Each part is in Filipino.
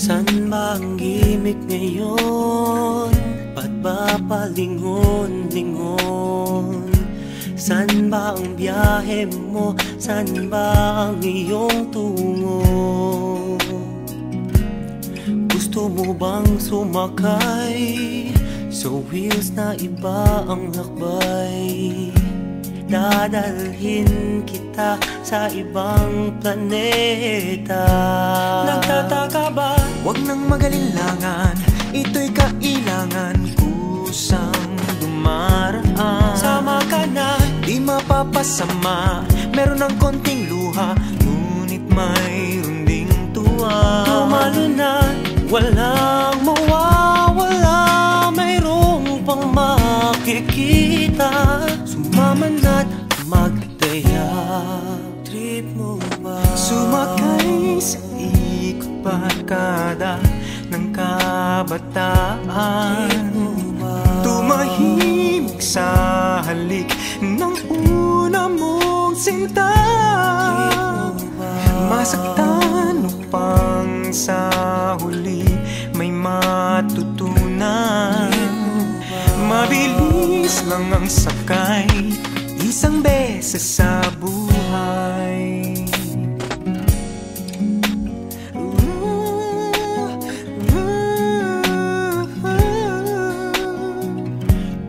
San ba ang gimik ngayon? Ba't ba palingon-lingon? San ba ang biyahe mo? San ba ang iyong tungo? Gusto mo bang sumakay sa wheels na iba ang lakbay? Dadalhin kita sa ibang planeta. Nagtataka ba? Huwag nang magalinlangan, ito'y kailangan, kusang dumaraan. Sama ka na, di mapapasama, meron ng konting luha, ngunit mayroon ding tuwa. tumalo na, walang mawawala, mayroong pang makikita. Sumama na't magdaya. Trip mo ba? Sumakay sa ikot barkada ng kabataan, tumahimik sa halik ng una mong sinta. Masaktan upang sa huli may matutunan. Mabilis lang ang sakay, isang beses sa buhay.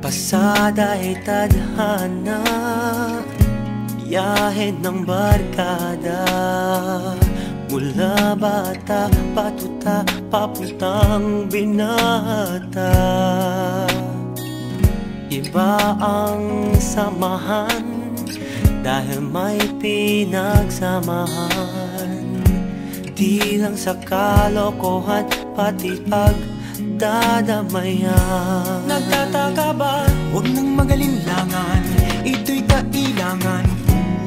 Pasada ay tadhana, biyahe ng barkada. Mula bata, patuta, papuntang binata. Iba ang samahan dahil may pinagsamahan. Di lang sa kalokohan, pati pagdadamayan. Nagtataka ba? Huwag nang magalinlangan, ito'y kailangan,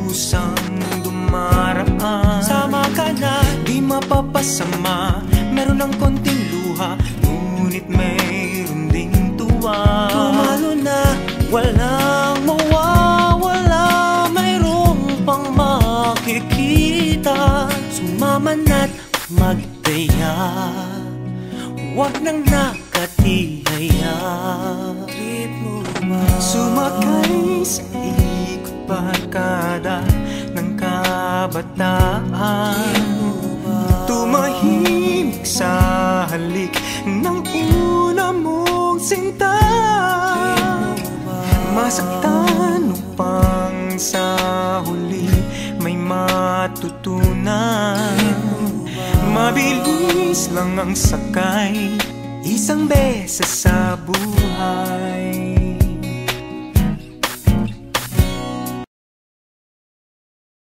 kusang dumaraan. Sama ka na, di mapapasama, meron ng konting luha, ngunit mayroon ding tuwa. tumalo na, walang mawawala, mayroong pang makikita. Sumama na't magdaya, huwag nang nakatihaya. Trip mo ba? Sumakay sa ikot barkada ng kabataan, tumahimik sa halik ng una mong sinta. Masaktan upang sa huli may matutunan. Mabilis lang ang sakay, isang beses sa buhay.